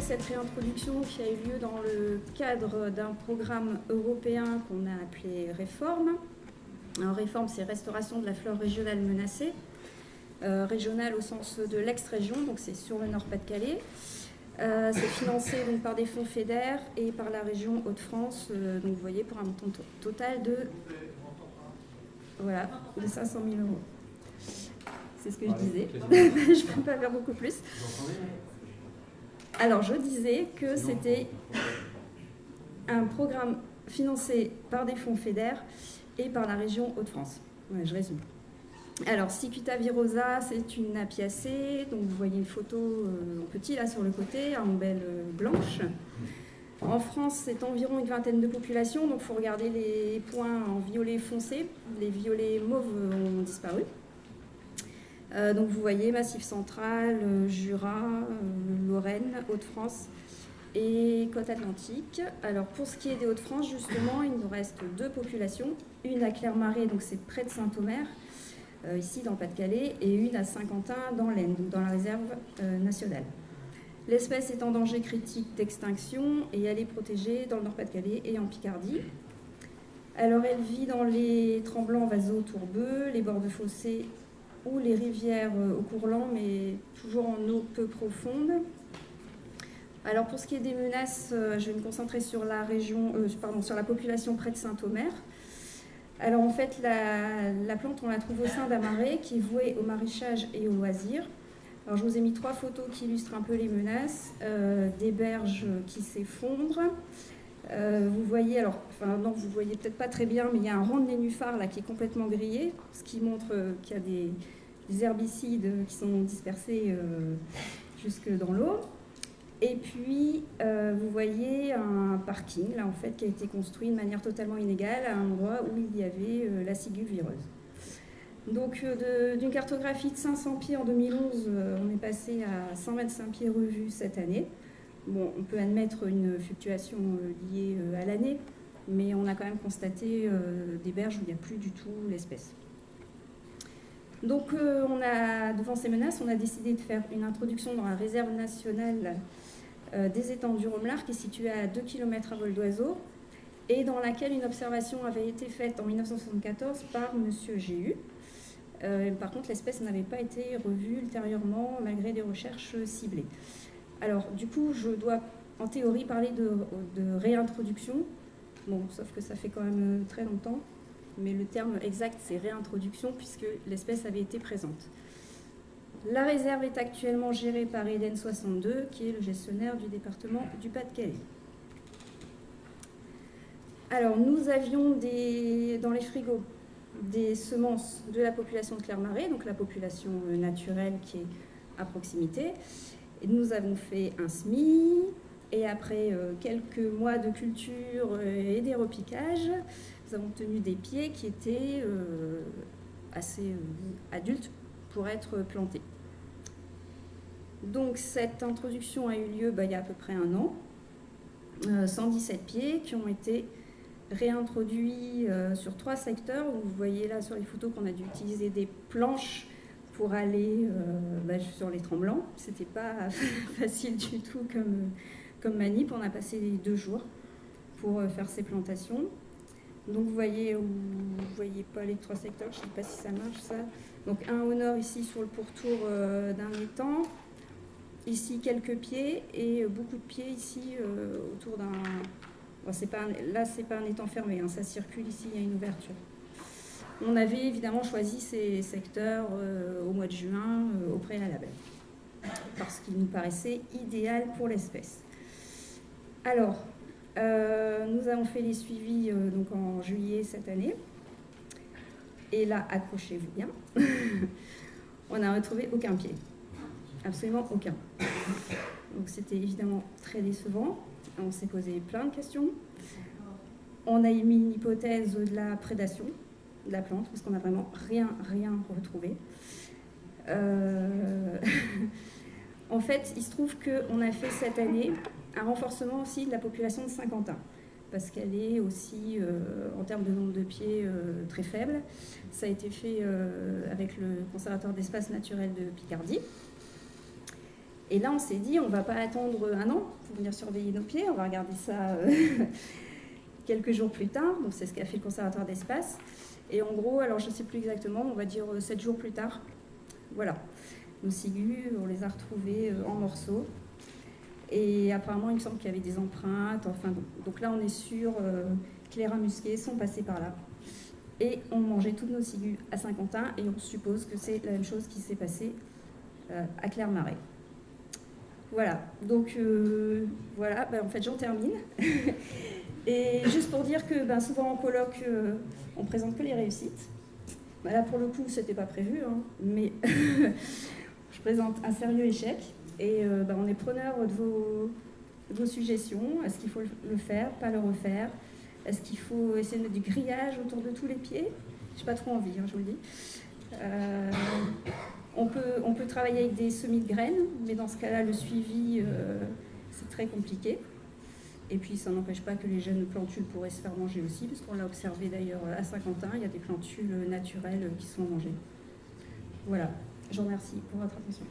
cette réintroduction qui a eu lieu dans le cadre d'un programme européen qu'on a appelé Réforme. Alors, Réforme, c'est restauration de la flore régionale menacée. Régionale au sens de l'ex-région, donc c'est sur le Nord-Pas-de-Calais. C'est financé donc, par des fonds FEDER et par la région Hauts-de-France, donc vous voyez pour un montant total de 500 000 euros. C'est ce que je disais. Je ne peux pas faire beaucoup plus. Alors, je disais que c'était un programme financé par des fonds FEDER et par la région Hauts-de-France. Ouais, je résume. Alors, Cicuta virosa, c'est une apiacée. Donc, vous voyez une photo en petit là sur le côté, en ombelle blanche. En France, c'est environ une vingtaine de populations. Donc, il faut regarder les points en violet foncé. Les violets mauves ont disparu. Donc, vous voyez Massif central, Jura, Lorraine, Hauts-de-France et Côte Atlantique. Alors, pour ce qui est des Hauts-de-France, justement, il nous reste deux populations. Une à Clermarais, donc c'est près de Saint-Omer, ici dans le Pas-de-Calais, et une à Saint-Quentin dans l'Aisne, donc dans la réserve nationale. L'espèce est en danger critique d'extinction et elle est protégée dans le Nord-Pas-de-Calais et en Picardie. Alors elle vit dans les tremblants vaseux tourbeux, les bords de fossés ou les rivières au cours lent, mais toujours en eau peu profonde. Alors pour ce qui est des menaces, je vais me concentrer sur la sur la population près de Saint-Omer. Alors en fait, la plante, on la trouve au sein d'un marais qui est voué au maraîchage et au loisir. Alors je vous ai mis 3 photos qui illustrent un peu les menaces. Des berges qui s'effondrent. Vous voyez, non, vous voyez peut-être pas très bien, mais il y a un rang de nénuphar là qui est complètement grillé, ce qui montre qu'il y a des herbicides qui sont dispersés jusque dans l'eau. Et puis, vous voyez un parking là en fait qui a été construit de manière totalement inégale à un endroit où il y avait la ciguë vireuse. Donc, d'une cartographie de 500 pieds en 2011, on est passé à 125 pieds revus cette année. Bon, on peut admettre une fluctuation liée à l'année, mais on a quand même constaté des berges où il n'y a plus du tout l'espèce. Donc, devant ces menaces, on a décidé de faire une introduction dans la réserve nationale des étangs du Romelard, qui est située à 2 km à vol d'oiseau, et dans laquelle une observation avait été faite en 1974 par M. Géhu. Par contre, l'espèce n'avait pas été revue ultérieurement, malgré des recherches ciblées. Alors, du coup, je dois, en théorie, parler de réintroduction. Bon, sauf que ça fait quand même très longtemps. Mais le terme exact, c'est réintroduction, puisque l'espèce avait été présente. La réserve est actuellement gérée par Eden 62, qui est le gestionnaire du département du Pas-de-Calais. Alors, nous avions dans les frigos des semences de la population de Clermarais, donc la population naturelle qui est à proximité. Et nous avons fait un semis, et après quelques mois de culture et des repiquages, nous avons obtenu des pieds qui étaient assez adultes pour être plantés. Donc cette introduction a eu lieu il y a à peu près un an, 117 pieds qui ont été réintroduits sur 3 secteurs. Vous voyez là sur les photos qu'on a dû utiliser des planches pour aller sur les tremblants. C'était pas facile du tout comme manip. On a passé 2 jours pour faire ces plantations. Donc vous voyez pas les 3 secteurs, je ne sais pas si ça marche ça. Donc un au nord ici sur le pourtour d'un étang, ici quelques pieds et beaucoup de pieds ici autour d'un... Bon, là c'est pas un étang fermé, hein, ça circule ici, il y a une ouverture. On avait évidemment choisi ces secteurs au mois de juin au préalable, parce qu'il nous paraissait idéal pour l'espèce. Alors, nous avons fait les suivis donc en juillet cette année. Et là, accrochez-vous bien, on n'a retrouvé aucun pied. Absolument aucun. Donc c'était évidemment très décevant. On s'est posé plein de questions. On a émis une hypothèse de la prédation de la plante, parce qu'on n'a vraiment rien retrouvé. En fait, il se trouve qu'on a fait cette année un renforcement aussi de la population de Saint-Quentin, parce qu'elle est aussi, en termes de nombre de pieds, très faible. Ça a été fait avec le conservatoire d'espace naturel de Picardie. Et là, on s'est dit, on ne va pas attendre un an pour venir surveiller nos pieds, on va regarder ça quelques jours plus tard. Donc c'est ce qu'a fait le Conservatoire d'Espace. Et en gros, alors je ne sais plus exactement, on va dire 7 jours plus tard, voilà. Nos cigus, on les a retrouvés en morceaux. Et apparemment, il me semble qu'il y avait des empreintes. Enfin, donc là, on est sûr que les rats musqués sont passés par là. Et on mangeait toutes nos cigus à Saint-Quentin. Et on suppose que c'est la même chose qui s'est passée à Clermarais. Voilà. Donc, voilà. En fait, j'en termine. Et juste pour dire que souvent en colloque, on présente que les réussites. Là, pour le coup, c'était pas prévu, hein, mais je présente un sérieux échec. Et on est preneur de vos suggestions. Est-ce qu'il faut le faire, pas le refaire? Est-ce qu'il faut essayer de mettre du grillage autour de tous les pieds? Je n'ai pas trop envie, hein, je vous le dis. On peut travailler avec des semis de graines, mais dans ce cas-là, le suivi, c'est très compliqué. Et puis, ça n'empêche pas que les jeunes plantules pourraient se faire manger aussi, puisqu'on l'a observé d'ailleurs à Saint-Quentin, il y a des plantules naturelles qui sont mangées. Voilà, je vous remercie pour votre attention.